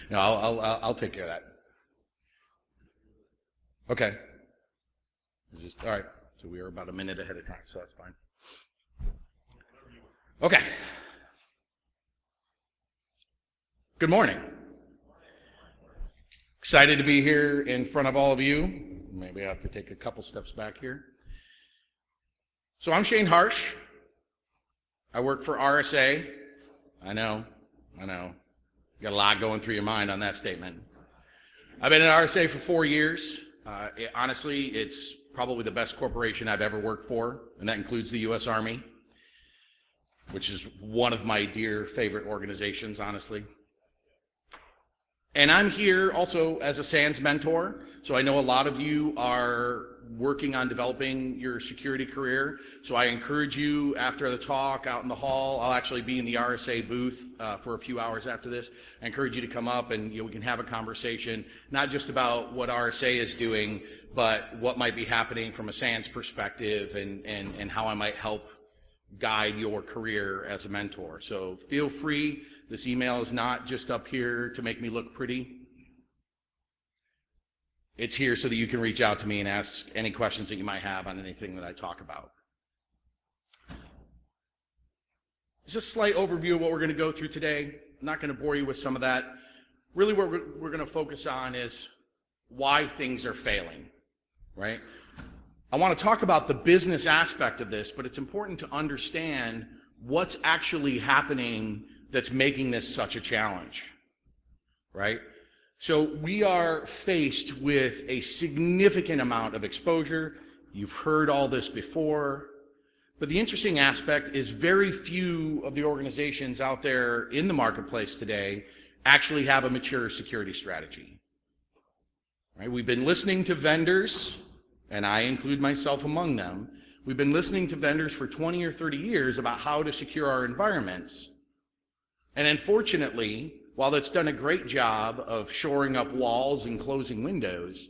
No, I'll take care of that. Okay. All right. So we are about a minute ahead of time, so that's fine. Okay. Good morning. Excited to be here in front of all of you. Maybe I have to take a couple steps back here. So I'm Shane Harsch. I work for RSA. I know. You got a lot going through your mind on that statement. I've been at RSA for 4 years. Honestly, it's probably the best corporation I've ever worked for, and that includes the U.S. Army, which is one of my dear favorite organizations, honestly. And I'm here also as a SANS mentor, so I know a lot of you are working on developing your security career, so I encourage you after the talk out in the hall. I'll actually be in the RSA booth for a few hours after this. I encourage you to come up and we can have a conversation, not just about what RSA is doing, but what might be happening from a SANS perspective and how I might help guide your career as a mentor. So feel free. This email is not just up here to make me look pretty. It's here so that you can reach out to me and ask any questions that you might have on anything that I talk about. Just a slight overview of what we're going to go through today. I'm not going to bore you with some of that. Really what we're going to focus on is why things are failing, right? I want to talk about the business aspect of this, but it's important to understand what's actually happening that's making this such a challenge, right? So we are faced with a significant amount of exposure. You've heard all this before, but the interesting aspect is very few of the organizations out there in the marketplace today actually have a mature security strategy, right? We've been listening to vendors, and I include myself among them. We've been listening to vendors for 20 or 30 years about how to secure our environments. And unfortunately, while it's done a great job of shoring up walls and closing windows,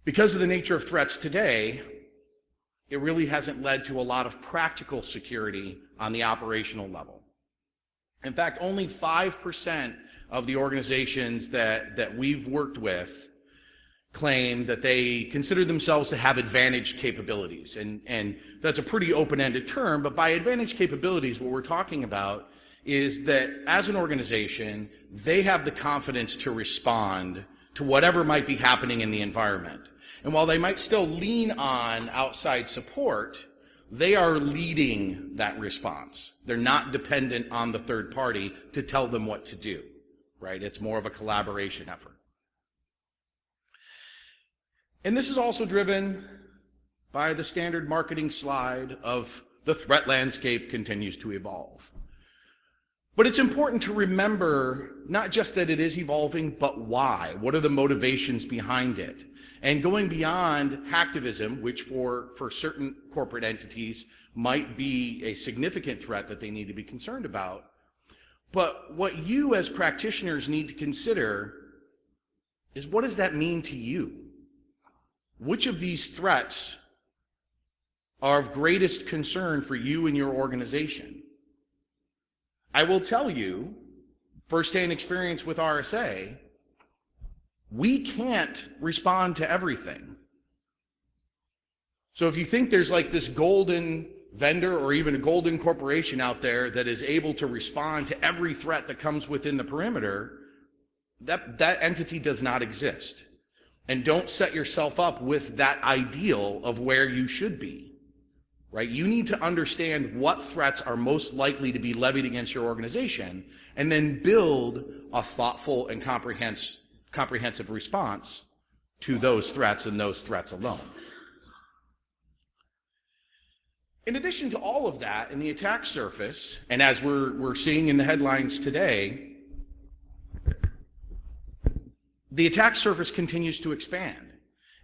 because of the nature of threats today, it really hasn't led to a lot of practical security on the operational level. In fact, only 5% of the organizations that we've worked with claim that they consider themselves to have advantage capabilities. And that's a pretty open-ended term, but by advantage capabilities, what we're talking about is that as an organization, they have the confidence to respond to whatever might be happening in the environment. And while they might still lean on outside support, they are leading that response. They're not dependent on the third party to tell them what to do, right? It's more of a collaboration effort. And this is also driven by the standard marketing slide of the threat landscape continues to evolve. But it's important to remember not just that it is evolving, but why. What are the motivations behind it? And going beyond hacktivism, which for certain corporate entities might be a significant threat that they need to be concerned about. But what you as practitioners need to consider is, what does that mean to you? Which of these threats are of greatest concern for you and your organization? I will tell you, firsthand experience with RSA, we can't respond to everything. So if you think there's like this golden vendor or even a golden corporation out there that is able to respond to every threat that comes within the perimeter, that entity does not exist. And don't set yourself up with that ideal of where you should be. Right? You need to understand what threats are most likely to be levied against your organization, and then build a thoughtful and comprehensive response to those threats and those threats alone. In addition to all of that, in the attack surface, and as we're seeing in the headlines today, the attack surface continues to expand.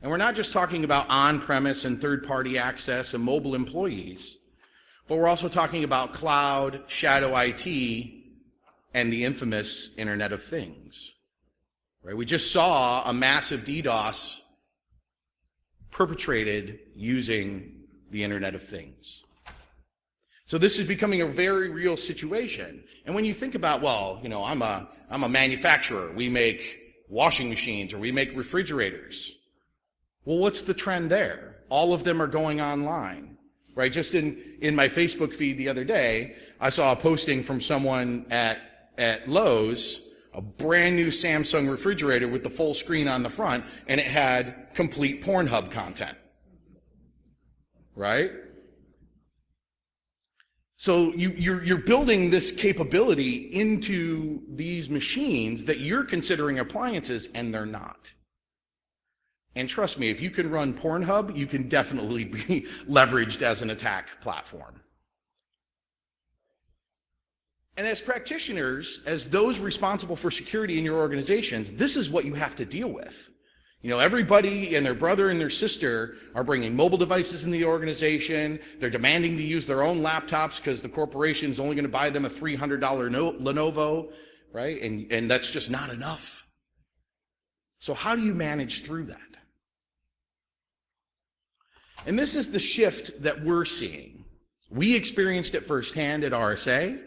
And we're not just talking about on-premise and third-party access and mobile employees, but we're also talking about cloud, shadow IT, and the infamous Internet of Things. Right? We just saw a massive DDoS perpetrated using the Internet of Things. So this is becoming a very real situation. And when you think about, well, I'm a manufacturer. We make washing machines or we make refrigerators. Well, what's the trend there? All of them are going online, right? Just in my Facebook feed the other day, I saw a posting from someone at Lowe's, a brand new Samsung refrigerator with the full screen on the front, and it had complete Pornhub content, right? So you're building this capability into these machines that you're considering appliances, and they're not. And trust me, if you can run Pornhub, you can definitely be leveraged as an attack platform. And as practitioners, as those responsible for security in your organizations, this is what you have to deal with. Everybody and their brother and their sister are bringing mobile devices in the organization. They're demanding to use their own laptops because the corporation is only going to buy them a $300 Lenovo, right? And that's just not enough. So how do you manage through that? And this is the shift that we're seeing. We experienced it firsthand at RSA.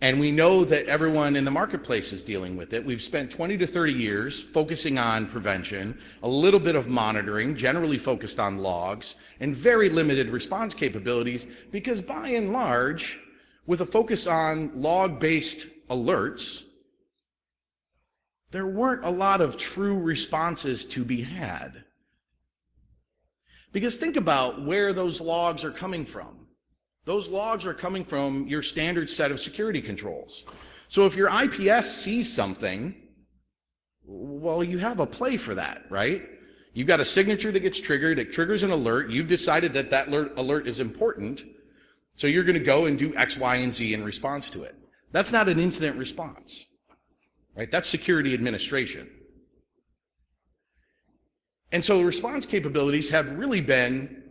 And we know that everyone in the marketplace is dealing with it. We've spent 20 to 30 years focusing on prevention, a little bit of monitoring, generally focused on logs, and very limited response capabilities, because by and large, with a focus on log-based alerts, there weren't a lot of true responses to be had. Because think about where those logs are coming from. Those logs are coming from your standard set of security controls. So if your IPS sees something, well, you have a play for that, right? You've got a signature that gets triggered, it triggers an alert, you've decided that that alert is important, so you're going to go and do X, Y, and Z in response to it. That's not an incident response, right? That's security administration. And so the response capabilities have really been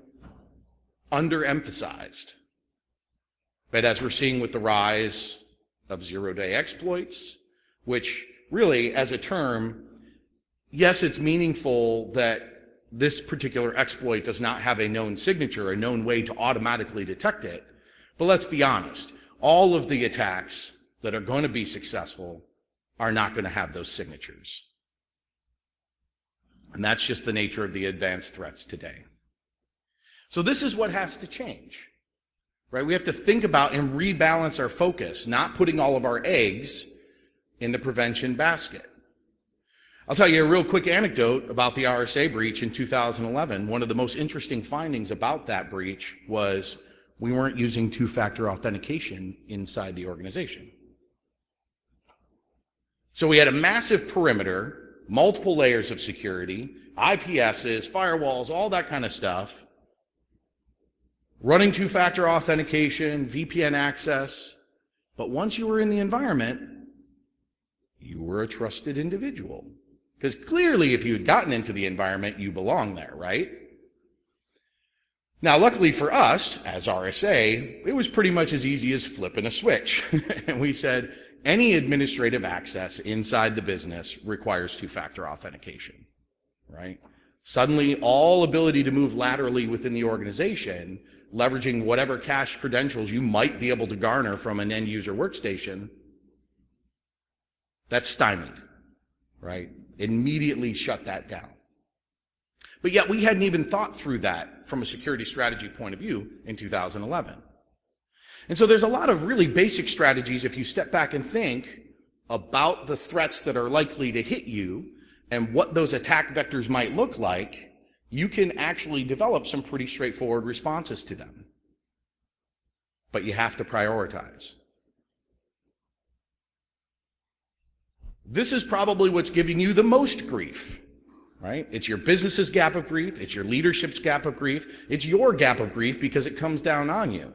underemphasized. But as we're seeing with the rise of zero-day exploits, which really, as a term, yes, it's meaningful that this particular exploit does not have a known signature, a known way to automatically detect it. But let's be honest, all of the attacks that are going to be successful are not going to have those signatures. And that's just the nature of the advanced threats today. So this is what has to change. Right? We have to think about and rebalance our focus, not putting all of our eggs in the prevention basket. I'll tell you a real quick anecdote about the RSA breach in 2011. One of the most interesting findings about that breach was we weren't using two-factor authentication inside the organization. So we had a massive perimeter, multiple layers of security, IPSs, firewalls, all that kind of stuff, running two-factor authentication, VPN access. But once you were in the environment, you were a trusted individual. Because clearly, if you had gotten into the environment, you belong there, right? Now, luckily for us, as RSA, it was pretty much as easy as flipping a switch. And we said, any administrative access inside the business requires two-factor authentication, right? Suddenly, all ability to move laterally within the organization, leveraging whatever cache credentials you might be able to garner from an end-user workstation, that's stymied, right? Immediately shut that down. But yet we hadn't even thought through that from a security strategy point of view in 2011. And so there's a lot of really basic strategies if you step back and think about the threats that are likely to hit you and what those attack vectors might look like. You can actually develop some pretty straightforward responses to them. But you have to prioritize. This is probably what's giving you the most grief, right? It's your business's gap of grief. It's your leadership's gap of grief. It's your gap of grief because it comes down on you.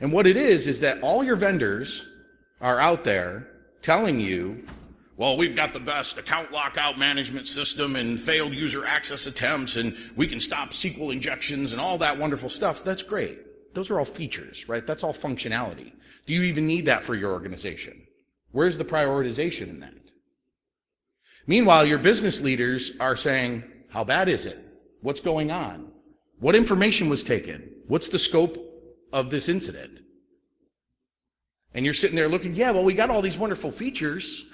And what it is that all your vendors are out there telling you, well, we've got the best account lockout management system and failed user access attempts, and we can stop SQL injections and all that wonderful stuff. That's great. Those are all features, right? That's all functionality. Do you even need that for your organization? Where's the prioritization in that? Meanwhile, your business leaders are saying, how bad is it? What's going on? What information was taken? What's the scope of this incident? And you're sitting there looking, yeah, well, we got all these wonderful features,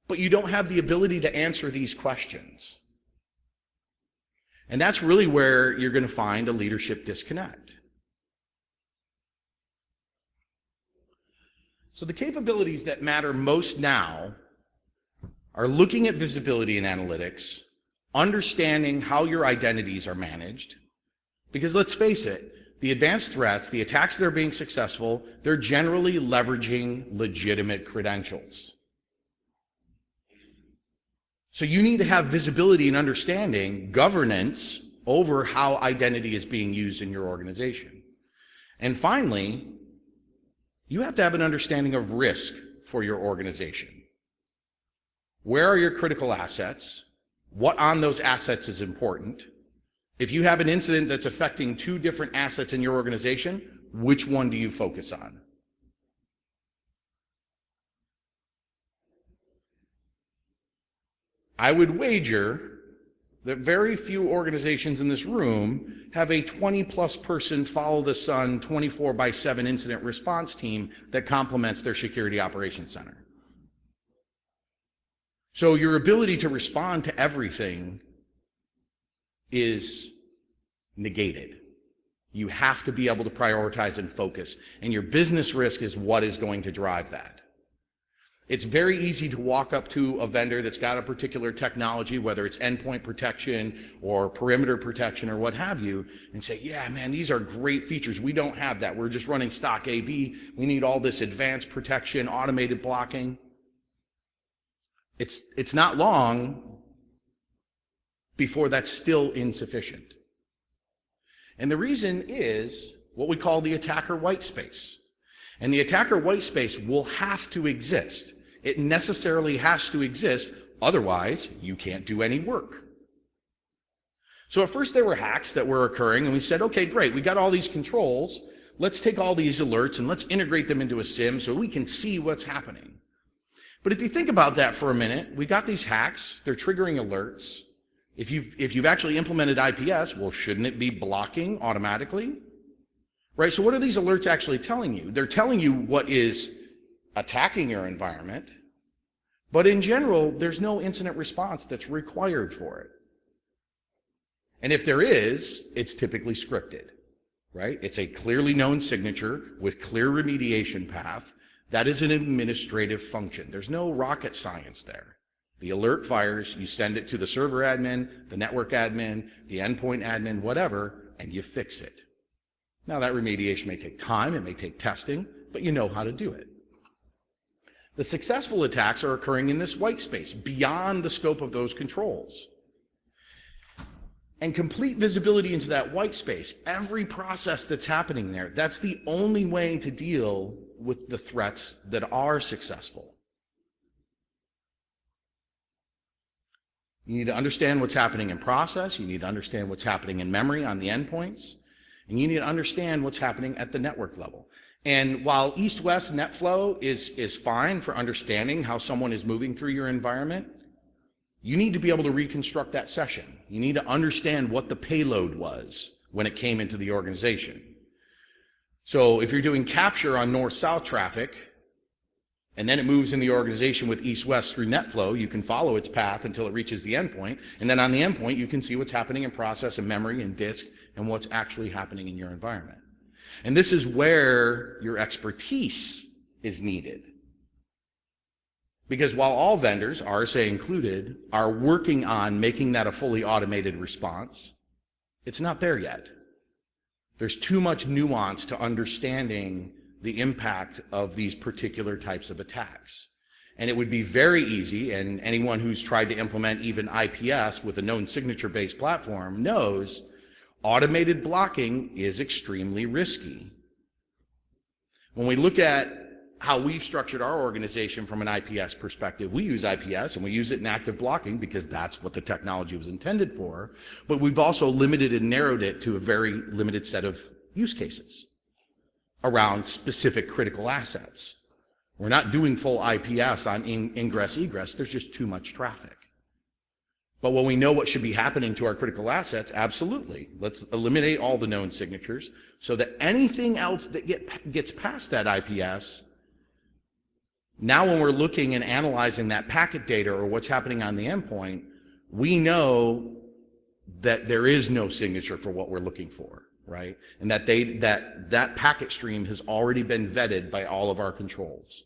but you don't have the ability to answer these questions. And that's really where you're going to find a leadership disconnect. So the capabilities that matter most now are looking at visibility and analytics, understanding how your identities are managed, because let's face it, the advanced threats, the attacks that are being successful, they're generally leveraging legitimate credentials. So you need to have visibility and understanding, governance over how identity is being used in your organization. And finally, you have to have an understanding of risk for your organization. Where are your critical assets? What on those assets is important? If you have an incident that's affecting two different assets in your organization, which one do you focus on? I would wager that very few organizations in this room have a 20-plus person follow-the-sun 24/7 incident response team that complements their security operations center. So your ability to respond to everything is negated. You have to be able to prioritize and focus, and your business risk is what is going to drive that. It's very easy to walk up to a vendor that's got a particular technology, whether it's endpoint protection or perimeter protection or what have you, and say, yeah, man, these are great features. We don't have that. We're just running stock AV. We need all this advanced protection, automated blocking. It's not long before that's still insufficient. And the reason is what we call the attacker white space. And the attacker white space will have to exist. It necessarily has to exist, otherwise you can't do any work. So at first there were hacks that were occurring, and we said, okay, great, we got all these controls. Let's take all these alerts and let's integrate them into a SIM so we can see what's happening. But if you think about that for a minute, we got these hacks, they're triggering alerts. If you've actually implemented IPS, well, shouldn't it be blocking automatically? Right, so what are these alerts actually telling you? They're telling you what is attacking your environment, but in general, there's no incident response that's required for it. And if there is, it's typically scripted, right? It's a clearly known signature with clear remediation path. That is an administrative function. There's no rocket science there. The alert fires, you send it to the server admin, the network admin, the endpoint admin, whatever, and you fix it. Now that remediation may take time, it may take testing, but you know how to do it. The successful attacks are occurring in this white space, beyond the scope of those controls. And complete visibility into that white space, every process that's happening there, that's the only way to deal with the threats that are successful. You need to understand what's happening in process, you need to understand what's happening in memory on the endpoints, and you need to understand what's happening at the network level. And while east-west NetFlow is fine for understanding how someone is moving through your environment, you need to be able to reconstruct that session. You need to understand what the payload was when it came into the organization. So if you're doing capture on north-south traffic, and then it moves in the organization with east-west through NetFlow, you can follow its path until it reaches the endpoint, and then on the endpoint you can see what's happening in process and memory and disk and what's actually happening in your environment. And this is where your expertise is needed. Because while all vendors, RSA included, are working on making that a fully automated response, it's not there yet. There's too much nuance to understanding the impact of these particular types of attacks. And it would be very easy, and anyone who's tried to implement even IPS with a known signature-based platform knows automated blocking is extremely risky. When we look at how we've structured our organization from an IPS perspective, we use IPS and we use it in active blocking because that's what the technology was intended for, but we've also limited and narrowed it to a very limited set of use cases around specific critical assets. We're not doing full IPS on ingress egress, there's just too much traffic. But when we know what should be happening to our critical assets, absolutely. Let's eliminate all the known signatures so that anything else that gets past that IPS, now when we're looking and analyzing that packet data or what's happening on the endpoint, we know that there is no signature for what we're looking for, right? And that that packet stream has already been vetted by all of our controls.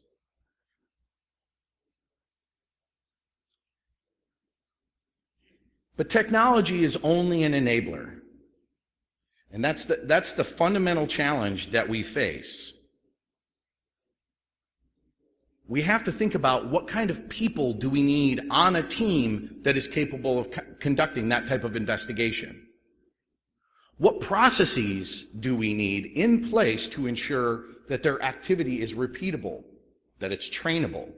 But technology is only an enabler. And that's the fundamental challenge that we face. We have to think about what kind of people do we need on a team that is capable of conducting that type of investigation? What processes do we need in place to ensure that their activity is repeatable, that it's trainable?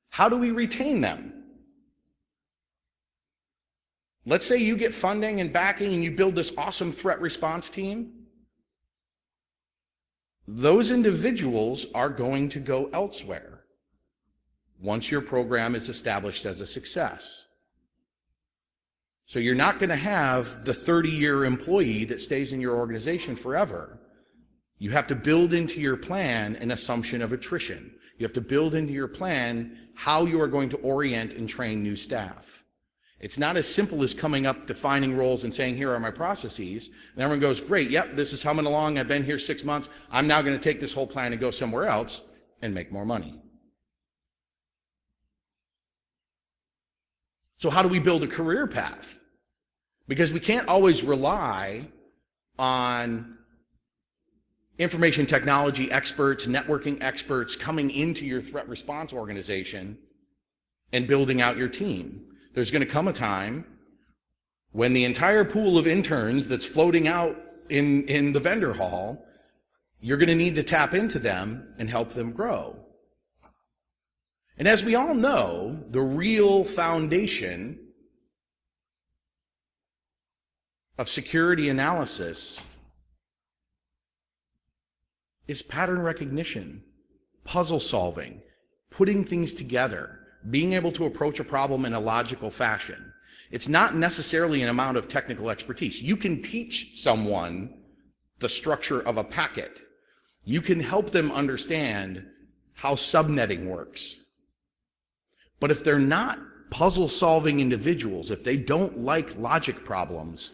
How do we retain them? Let's say you get funding and backing and you build this awesome threat response team. Those individuals are going to go elsewhere once your program is established as a success. So you're not going to have the 30-year employee that stays in your organization forever. You have to build into your plan an assumption of attrition. You have to build into your plan how you are going to orient and train new staff. It's not as simple as coming up, defining roles and saying, here are my processes. And everyone goes, great, yep, this is humming along. I've been here 6 months. I'm now going to take this whole plan and go somewhere else and make more money. So how do we build a career path? Because we can't always rely on information technology experts, networking experts coming into your threat response organization and building out your team. There's going to come a time when the entire pool of interns that's floating out in the vendor hall, you're going to need to tap into them and help them grow. And as we all know, the real foundation of security analysis is pattern recognition, puzzle solving, putting things together, being able to approach a problem in a logical fashion. It's not necessarily an amount of technical expertise. You can teach someone the structure of a packet. You can help them understand how subnetting works. But if they're not puzzle-solving individuals, if they don't like logic problems,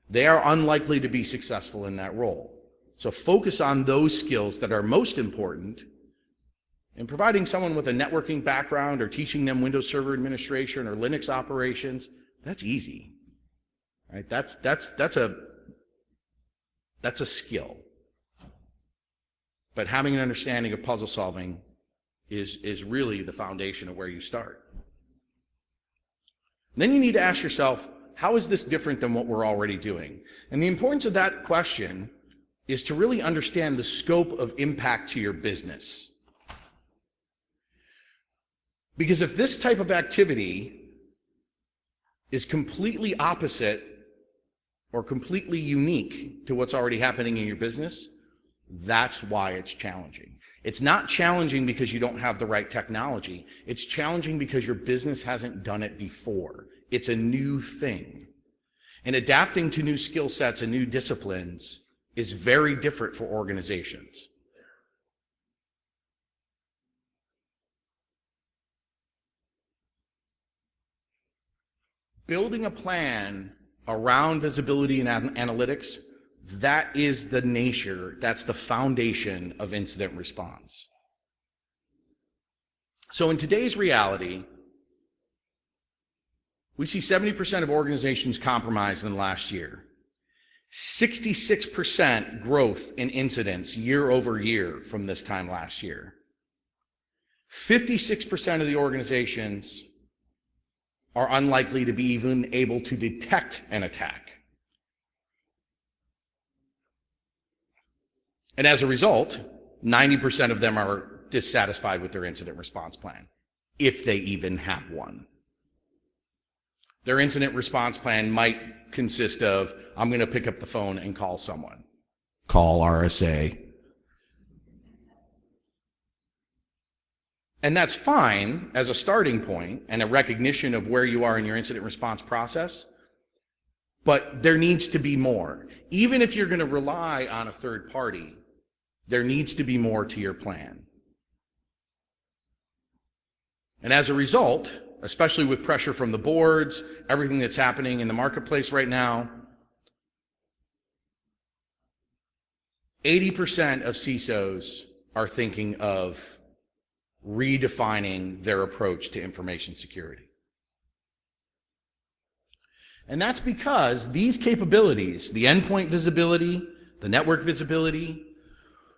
they are unlikely to be successful in that role. So focus on those skills that are most important. And providing someone with a networking background or teaching them Windows Server administration or Linux operations, that's easy. Right? That's a skill. But having an understanding of puzzle solving is really the foundation of where you start. And then you need to ask yourself, how is this different than what we're already doing? And the importance of that question is to really understand the scope of impact to your business. Because if this type of activity is completely opposite or completely unique to what's already happening in your business, that's why it's challenging. It's not challenging because you don't have the right technology. It's challenging because your business hasn't done it before. It's a new thing. And adapting to new skill sets and new disciplines is very different for organizations. Building a plan around visibility and analytics, that is the nature, that's the foundation of incident response. So in today's reality, we see 70% of organizations compromised in the last year. 66% growth in incidents year over year from this time last year. 56% of the organizations are unlikely to be even able to detect an attack. And as a result, 90% of them are dissatisfied with their incident response plan, if they even have one. Their incident response plan might consist of, I'm going to pick up the phone and call someone. Call RSA. And that's fine as a starting point and a recognition of where you are in your incident response process, but there needs to be more. Even if you're going to rely on a third party, there needs to be more to your plan. And as a result, especially with pressure from the boards, everything that's happening in the marketplace right now, 80% of CISOs are thinking of redefining their approach to information security. And that's because these capabilities, the endpoint visibility, the network visibility,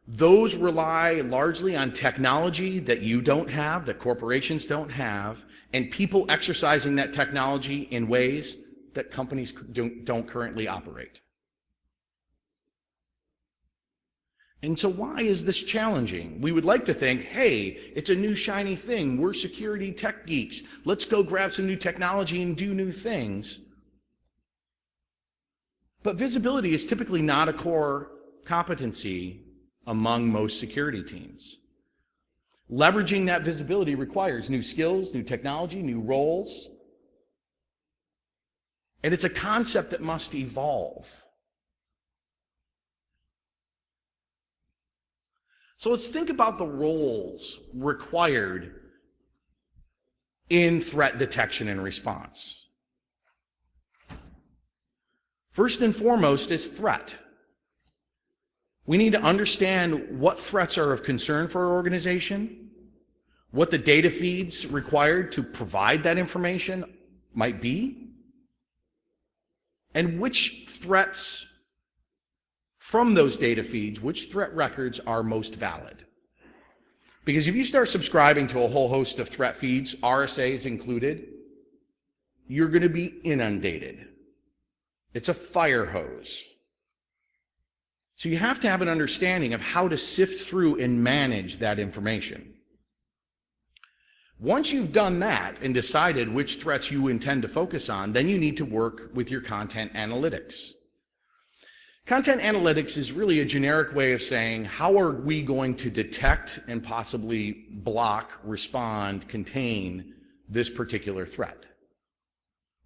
those rely largely on technology that you don't have, that corporations don't have, and people exercising that technology in ways that companies don't currently operate. And so why is this challenging? We would like to think, hey, it's a new shiny thing. We're security tech geeks. Let's go grab some new technology and do new things. But visibility is typically not a core competency among most security teams. Leveraging that visibility requires new skills, new technology, new roles. And it's a concept that must evolve. So let's think about the roles required in threat detection and response. First and foremost is threat. We need to understand what threats are of concern for our organization, what the data feeds required to provide that information might be, and which threats from those data feeds, which threat records are most valid. Because if you start subscribing to a whole host of threat feeds, RSAs included, you're going to be inundated. It's a fire hose. So you have to have an understanding of how to sift through and manage that information. Once you've done that and decided which threats you intend to focus on, then you need to work with your content analytics. Content analytics is really a generic way of saying, how are we going to detect and possibly block, respond, contain this particular threat?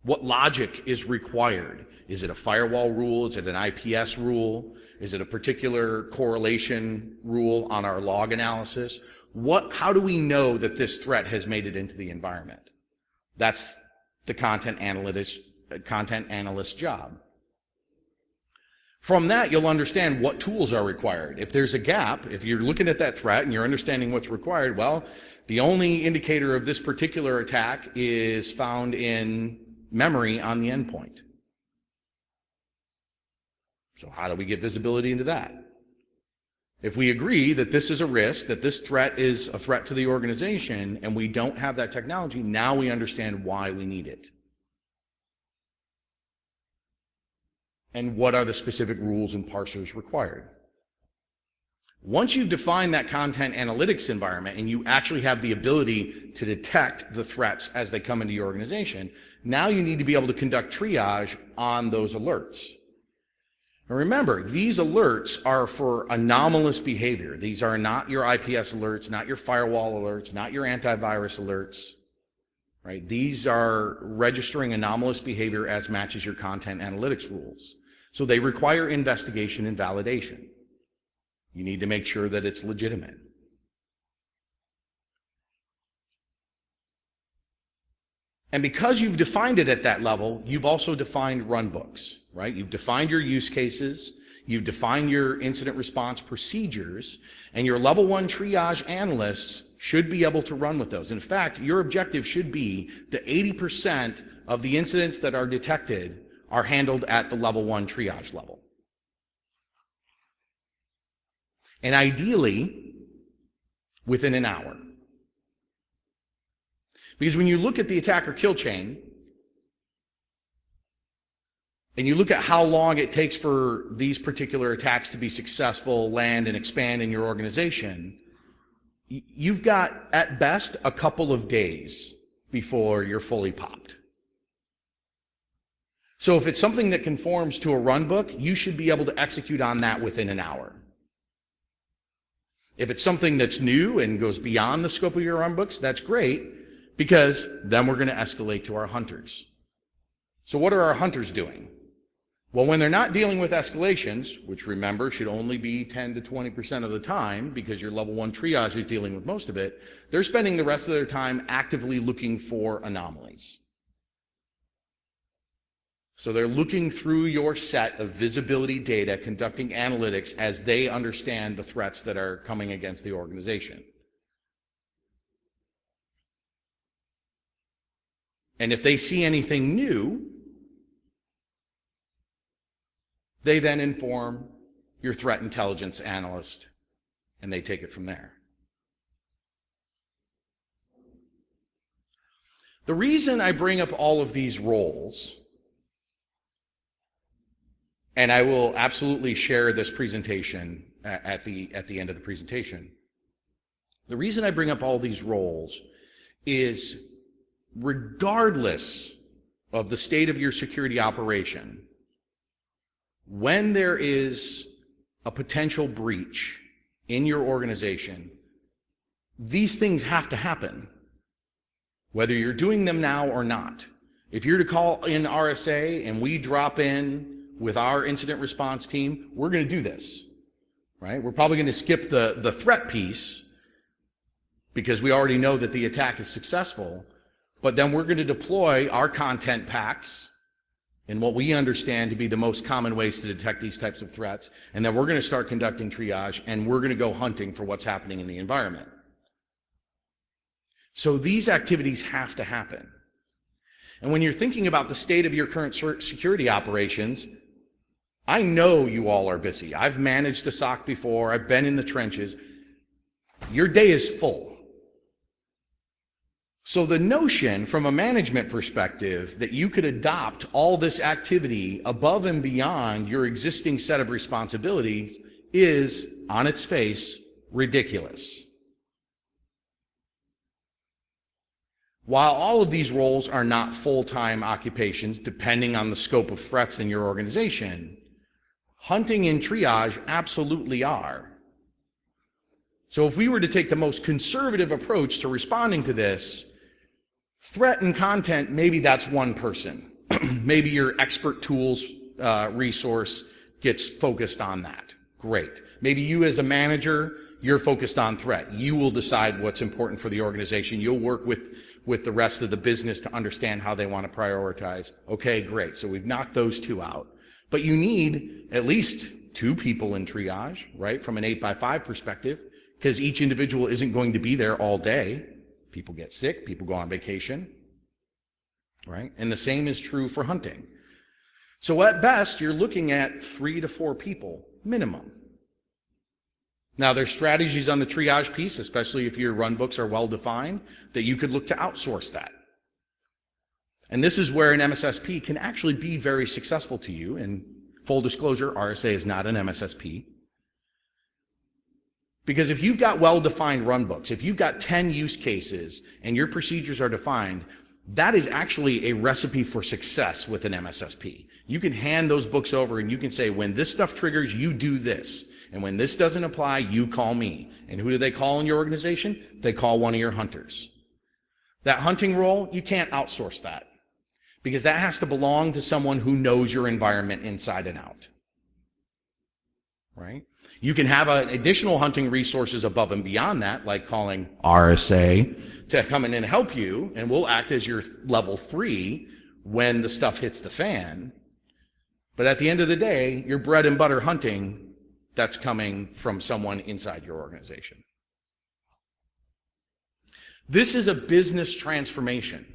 What logic is required? Is it a firewall rule? Is it an IPS rule? Is it a particular correlation rule on our log analysis? How do we know that this threat has made it into the environment? That's the content analyst's job. From that, you'll understand what tools are required. If there's a gap, if you're looking at that threat and you're understanding what's required, well, the only indicator of this particular attack is found in memory on the endpoint. So how do we get visibility into that? If we agree that this is a risk, that this threat is a threat to the organization, and we don't have that technology, now we understand why we need it. And what are the specific rules and parsers required? Once you've defined that content analytics environment and you actually have the ability to detect the threats as they come into your organization, now you need to be able to conduct triage on those alerts. And remember, these alerts are for anomalous behavior. These are not your IPS alerts, not your firewall alerts, not your antivirus alerts, right? These are registering anomalous behavior as matches your content analytics rules. So they require investigation and validation. You need to make sure that it's legitimate. And because you've defined it at that level, you've also defined runbooks, right? You've defined your use cases, you've defined your incident response procedures, and your level 1 triage analysts should be able to run with those. In fact, your objective should be that 80% of the incidents that are detected are handled at the level 1 triage level. And ideally, within an hour. Because when you look at the attacker kill chain, and you look at how long it takes for these particular attacks to be successful, land and expand in your organization, you've got, at best, a couple of days before you're fully popped. So if it's something that conforms to a run book, you should be able to execute on that within an hour. If it's something that's new and goes beyond the scope of your runbooks, that's great, because then we're going to escalate to our hunters. So what are our hunters doing? Well, when they're not dealing with escalations, which remember should only be 10 to 20% of the time because your level 1 triage is dealing with most of it, they're spending the rest of their time actively looking for anomalies. So they're looking through your set of visibility data, conducting analytics as they understand the threats that are coming against the organization. And if they see anything new, they then inform your threat intelligence analyst, and they take it from there. The reason I bring up all of these roles, and I will absolutely share this presentation at the end of the presentation. The reason I bring up all these roles is, regardless of the state of your security operation, when there is a potential breach in your organization, these things have to happen, whether you're doing them now or not. If you're to call in RSA and we drop in with our incident response team, we're going to do this, right? We're probably going to skip the threat piece because we already know that the attack is successful, but then we're going to deploy our content packs in what we understand to be the most common ways to detect these types of threats, and then we're going to start conducting triage, and we're going to go hunting for what's happening in the environment. So these activities have to happen. And when you're thinking about the state of your current security operations, I know you all are busy. I've managed a SOC before. I've been in the trenches. Your day is full. So the notion from a management perspective that you could adopt all this activity above and beyond your existing set of responsibilities is, on its face, ridiculous. While all of these roles are not full-time occupations, depending on the scope of threats in your organization, hunting and triage absolutely are. So if we were to take the most conservative approach to responding to this, threat and content, maybe that's one person. Maybe your expert tools resource gets focused on that. Great. Maybe you as a manager, you're focused on threat. You will decide what's important for the organization. You'll work with the rest of the business to understand how they want to prioritize. Okay, great. So we've knocked those two out. But you need at least 2 people in triage, right, from an 8x5 perspective, because each individual isn't going to be there all day. People get sick, people go on vacation, right? And the same is true for hunting. So at best, you're looking at 3 to 4 people minimum. Now, there's strategies on the triage piece, especially if your run books are well defined, that you could look to outsource that. And this is where an MSSP can actually be very successful to you. And full disclosure, RSA is not an MSSP. Because if you've got well-defined run books, if you've got 10 use cases and your procedures are defined, that is actually a recipe for success with an MSSP. You can hand those books over and you can say, when this stuff triggers, you do this. And when this doesn't apply, you call me. And who do they call in your organization? They call one of your hunters. That hunting role, you can't outsource that, because that has to belong to someone who knows your environment inside and out, right? You can have additional hunting resources above and beyond that, like calling RSA to come in and help you, and we'll act as your level 3 when the stuff hits the fan. But at the end of the day, your bread and butter hunting, that's coming from someone inside your organization. This is a business transformation.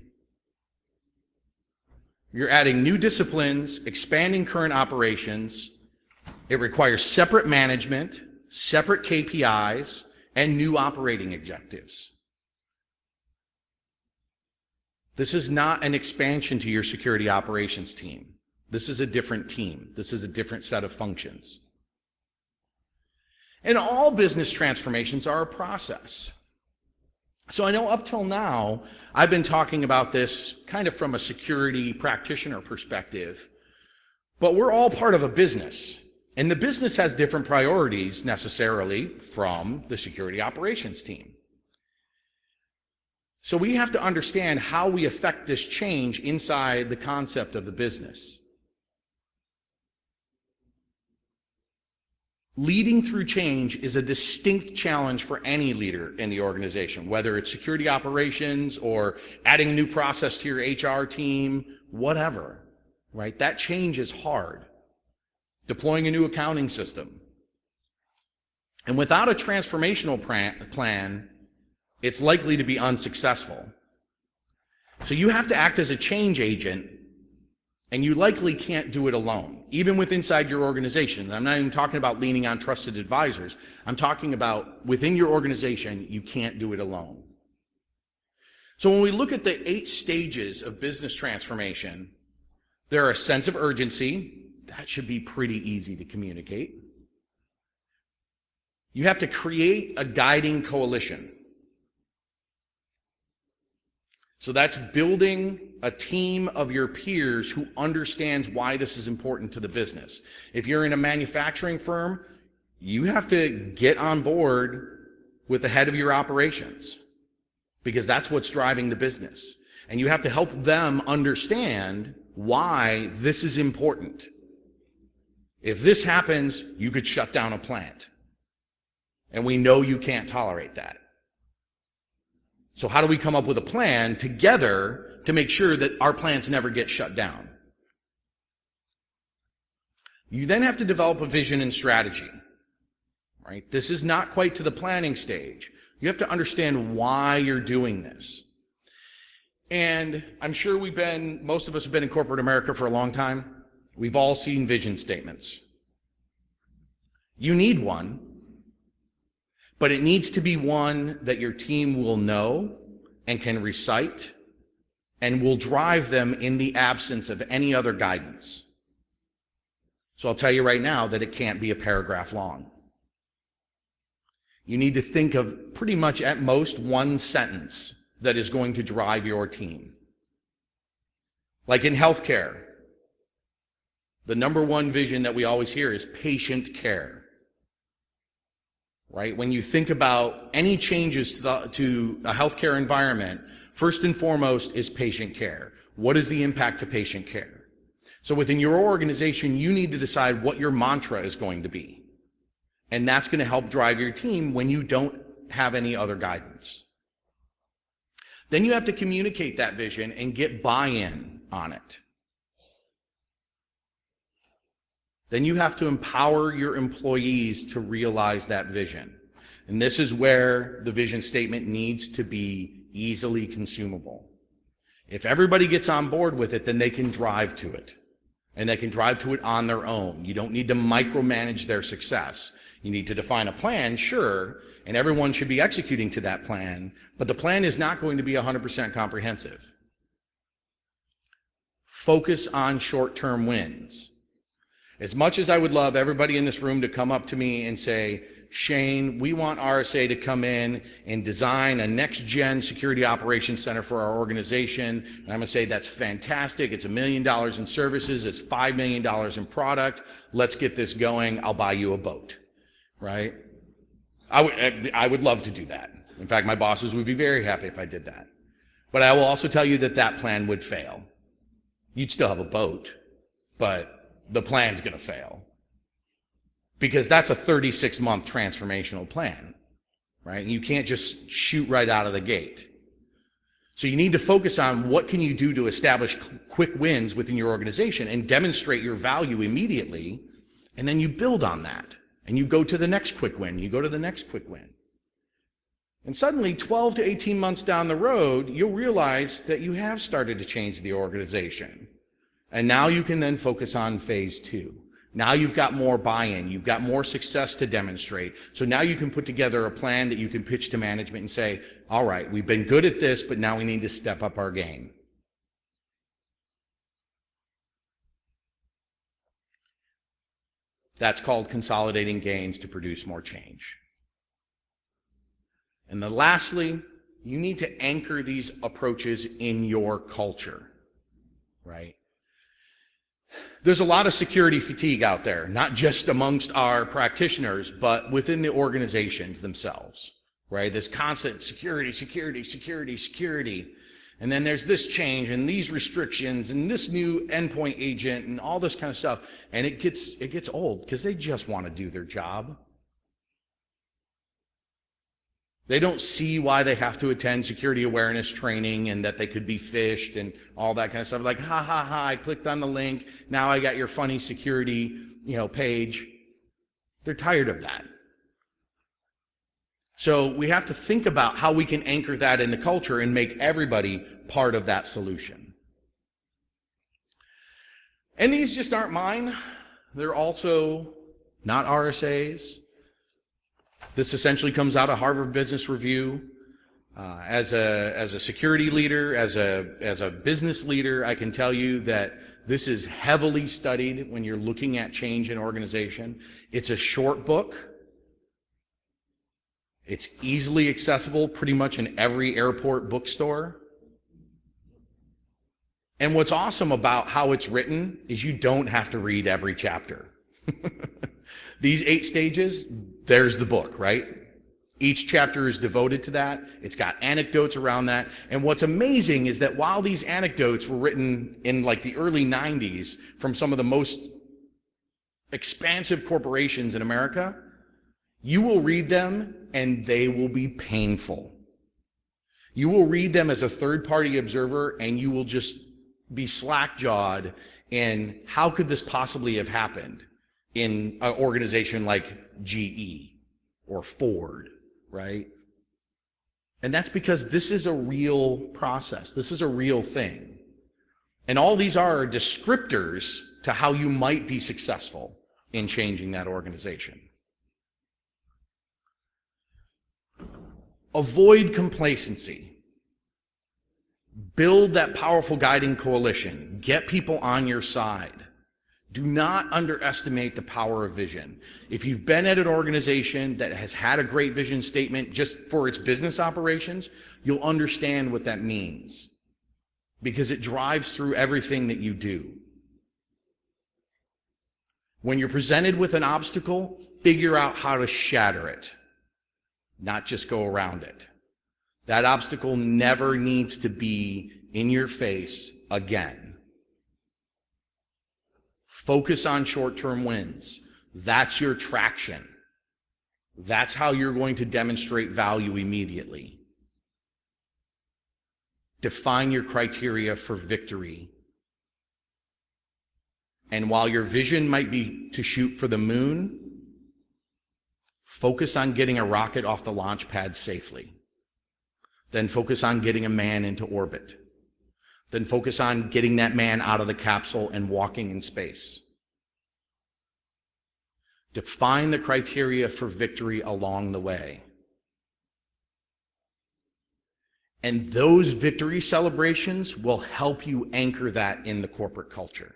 You're adding new disciplines, expanding current operations. It requires separate management, separate KPIs, and new operating objectives. This is not an expansion to your security operations team. This is a different team. This is a different set of functions. And all business transformations are a process. So I know up till now, I've been talking about this kind of from a security practitioner perspective, but we're all part of a business. And the business has different priorities necessarily from the security operations team. So we have to understand how we affect this change inside the concept of the business. Leading through change is a distinct challenge for any leader in the organization, whether it's security operations or adding a new process to your HR team, whatever, right? That change is hard. Deploying a new accounting system. And without a transformational plan, it's likely to be unsuccessful. So you have to act as a change agent, and you likely can't do it alone, even inside your organization. I'm not even talking about leaning on trusted advisors. I'm talking about within your organization, you can't do it alone. So when we look at the 8 stages of business transformation, there are a sense of urgency. That should be pretty easy to communicate. You have to create a guiding coalition. So that's building a team of your peers who understands why this is important to the business. If you're in a manufacturing firm, you have to get on board with the head of your operations because that's what's driving the business. And you have to help them understand why this is important. If this happens, you could shut down a plant. And we know you can't tolerate that. So how do we come up with a plan together to make sure that our plants never get shut down? You then have to develop a vision and strategy. Right? This is not quite to the planning stage. You have to understand why you're doing this. And I'm sure most of us have been in corporate America for a long time. We've all seen vision statements. You need one, but it needs to be one that your team will know and can recite and will drive them in the absence of any other guidance. So I'll tell you right now that it can't be a paragraph long. You need to think of pretty much at most one sentence that is going to drive your team. Like in healthcare, the number one vision that we always hear is patient care. Right? When you think about any changes to a healthcare environment, first and foremost is patient care. What is the impact to patient care? So within your organization, you need to decide what your mantra is going to be. And that's going to help drive your team when you don't have any other guidance. Then you have to communicate that vision and get buy-in on it. Then you have to empower your employees to realize that vision. And this is where the vision statement needs to be easily consumable. If everybody gets on board with it, then they can drive to it. And they can drive to it on their own. You don't need to micromanage their success. You need to define a plan, sure, and everyone should be executing to that plan, but the plan is not going to be 100% comprehensive. Focus on short-term wins. As much as I would love everybody in this room to come up to me and say, Shane, we want RSA to come in and design a next-gen security operations center for our organization. And I'm going to say, that's fantastic. It's $1 million in services. It's $5 million in product. Let's get this going. I'll buy you a boat, right? I would love to do that. In fact, my bosses would be very happy if I did that. But I will also tell you that that plan would fail. You'd still have a boat, but the plan's going to fail. Because that's a 36-month transformational plan, right? And you can't just shoot right out of the gate. So you need to focus on what can you do to establish quick wins within your organization and demonstrate your value immediately, and then you build on that. And you go to the next quick win, you go to the next quick win. And suddenly, 12 to 18 months down the road, you'll realize that you have started to change the organization. And now you can then focus on phase 2. Now you've got more buy-in, you've got more success to demonstrate. So now you can put together a plan that you can pitch to management and say, all right, we've been good at this, but now we need to step up our game. That's called consolidating gains to produce more change. And then lastly, you need to anchor these approaches in your culture, right? There's a lot of security fatigue out there, not just amongst our practitioners, but within the organizations themselves, right? This constant security, security, security, security. And then there's this change and these restrictions and this new endpoint agent and all this kind of stuff. And it gets old because they just want to do their job. They don't see why they have to attend security awareness training and that they could be phished and all that kind of stuff. Like, ha, ha, ha, I clicked on the link. Now I got your funny security, page. They're tired of that. So we have to think about how we can anchor that in the culture and make everybody part of that solution. And these just aren't mine. They're also not RSA's. This essentially comes out of Harvard Business Review. As a security leader, as a business leader, I can tell you that this is heavily studied when you're looking at change in organization. It's a short book. It's easily accessible pretty much in every airport bookstore. And what's awesome about how it's written is you don't have to read every chapter. These 8 stages, there's the book, right? Each chapter is devoted to that. It's got anecdotes around that. And what's amazing is that while these anecdotes were written in like the early 90s from some of the most expansive corporations in America, you will read them and they will be painful. You will read them as a third-party observer and you will just be slack-jawed in how could this possibly have happened in an organization like GE or Ford, right? And that's because this is a real process. This is a real thing. And all these are descriptors to how you might be successful in changing that organization. Avoid complacency. Build that powerful guiding coalition. Get people on your side. Do not underestimate the power of vision. If you've been at an organization that has had a great vision statement just for its business operations, you'll understand what that means because it drives through everything that you do. When you're presented with an obstacle, figure out how to shatter it, not just go around it. That obstacle never needs to be in your face again. Focus on short-term wins. That's your traction. That's how you're going to demonstrate value immediately. Define your criteria for victory. And while your vision might be to shoot for the moon, focus on getting a rocket off the launch pad safely. Then focus on getting a man into orbit. Then focus on getting that man out of the capsule and walking in space. Define the criteria for victory along the way. And those victory celebrations will help you anchor that in the corporate culture.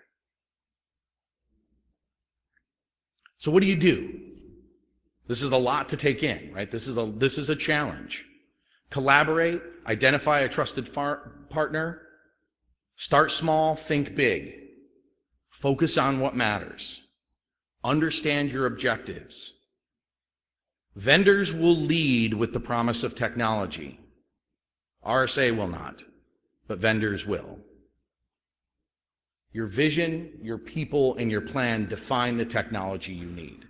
So what do you do? This is a lot to take in, right? This is a challenge. Collaborate, identify a trusted partner, start small, think big. Focus on what matters. Understand your objectives. Vendors will lead with the promise of technology. RSA will not, but vendors will. Your vision, your people, and your plan define the technology you need.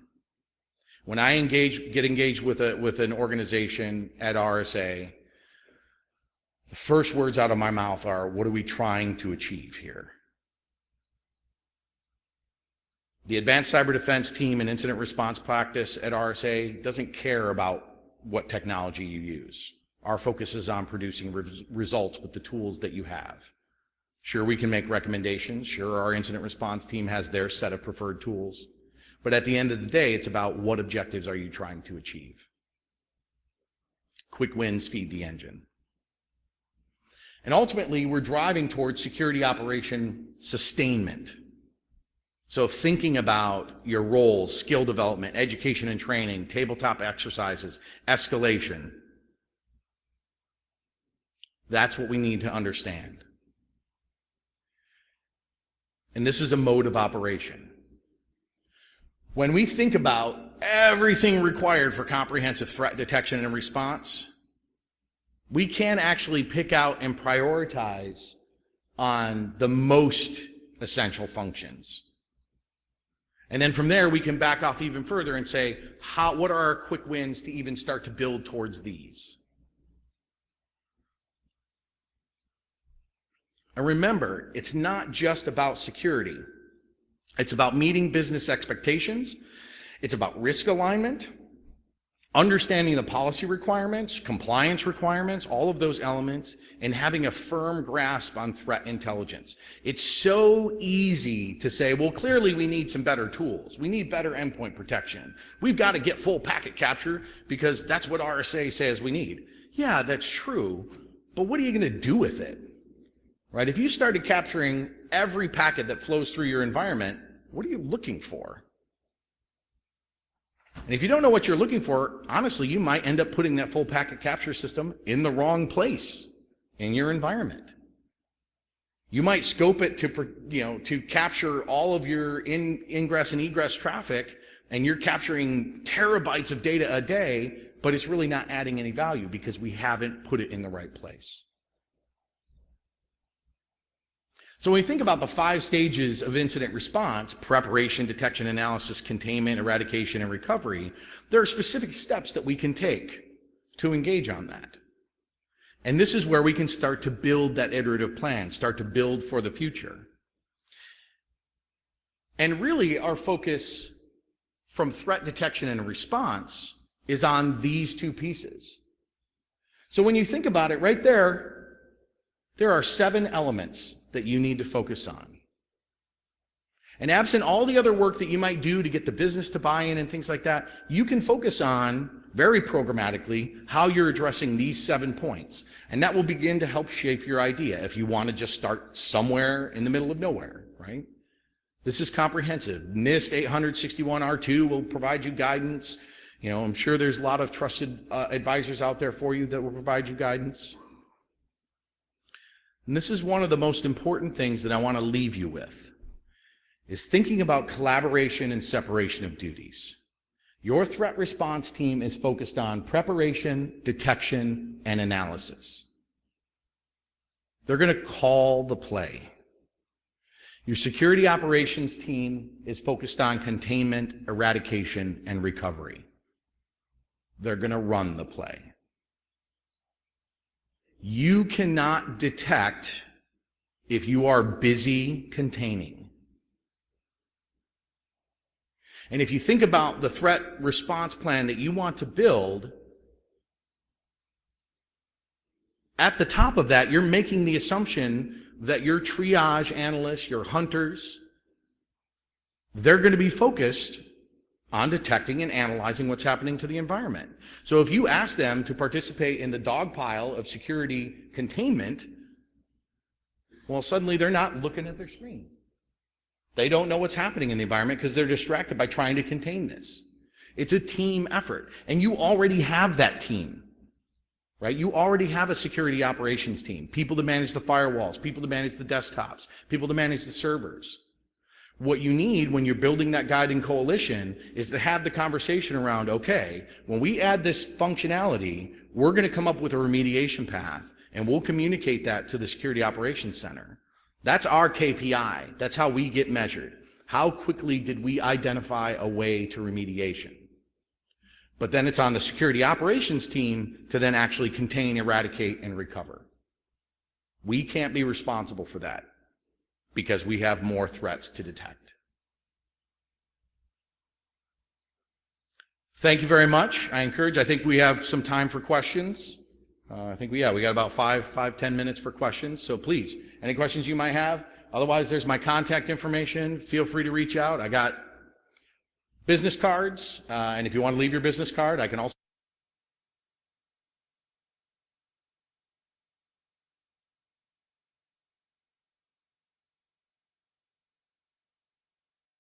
When I get engaged with an organization at RSA, the first words out of my mouth are, what are we trying to achieve here? The Advanced Cyber Defense team and incident response practice at RSA doesn't care about what technology you use. Our focus is on producing results with the tools that you have. Sure, we can make recommendations. Sure, our incident response team has their set of preferred tools. But at the end of the day, it's about what objectives are you trying to achieve. Quick wins feed the engine. And ultimately, we're driving towards security operation sustainment. So thinking about your roles, skill development, education and training, tabletop exercises, escalation. That's what we need to understand. And this is a mode of operation. When we think about everything required for comprehensive threat detection and response, we can actually pick out and prioritize on the most essential functions. And then from there, we can back off even further and say, what are our quick wins to even start to build towards these? And remember, it's not just about security. It's about meeting business expectations. It's about risk alignment, understanding the policy requirements, compliance requirements, all of those elements, and having a firm grasp on threat intelligence. It's so easy to say, well, clearly we need some better tools. We need better endpoint protection. We've got to get full packet capture because that's what RSA says we need. Yeah, that's true, but what are you going to do with it? Right? If you started capturing every packet that flows through your environment, what are you looking for? And if you don't know what you're looking for, honestly, you might end up putting that full packet capture system in the wrong place in your environment. You might scope it to capture all of your ingress and egress traffic, and you're capturing terabytes of data a day, but it's really not adding any value because we haven't put it in the right place. So when we think about the 5 stages of incident response, preparation, detection, analysis, containment, eradication, and recovery, there are specific steps that we can take to engage on that. And this is where we can start to build that iterative plan, start to build for the future. And really our focus from threat detection and response is on these 2 pieces. So when you think about it right there are 7 elements that you need to focus on. And absent all the other work that you might do to get the business to buy in and things like that, you can focus on, very programmatically, how you're addressing these 7 points. And that will begin to help shape your idea if you want to just start somewhere in the middle of nowhere, right? This is comprehensive. NIST 861R2 will provide you guidance. I'm sure there's a lot of trusted advisors out there for you that will provide you guidance. And this is one of the most important things that I want to leave you with, is thinking about collaboration and separation of duties. Your threat response team is focused on preparation, detection, and analysis. They're going to call the play. Your security operations team is focused on containment, eradication, and recovery. They're going to run the play. You cannot detect if you are busy containing. And if you think about the threat response plan that you want to build, at the top of that, you're making the assumption that your triage analysts, your hunters, they're going to be focused on detecting and analyzing what's happening to the environment. So if you ask them to participate in the dog pile of security containment, well, suddenly they're not looking at their screen. They don't know what's happening in the environment because they're distracted by trying to contain this. It's a team effort, and you already have that team, right? You already have a security operations team, people to manage the firewalls, people to manage the desktops, people to manage the servers. What you need when you're building that guiding coalition is to have the conversation around, okay, when we add this functionality, we're going to come up with a remediation path, and we'll communicate that to the Security Operations Center. That's our KPI. That's how we get measured. How quickly did we identify a way to remediation? But then it's on the security operations team to then actually contain, eradicate, and recover. We can't be responsible for that, because we have more threats to detect. Thank you very much. I think we have some time for questions. We got about 10 minutes for questions. So please, any questions you might have? Otherwise, there's my contact information. Feel free to reach out. I got business cards, and if you want to leave your business card, I can also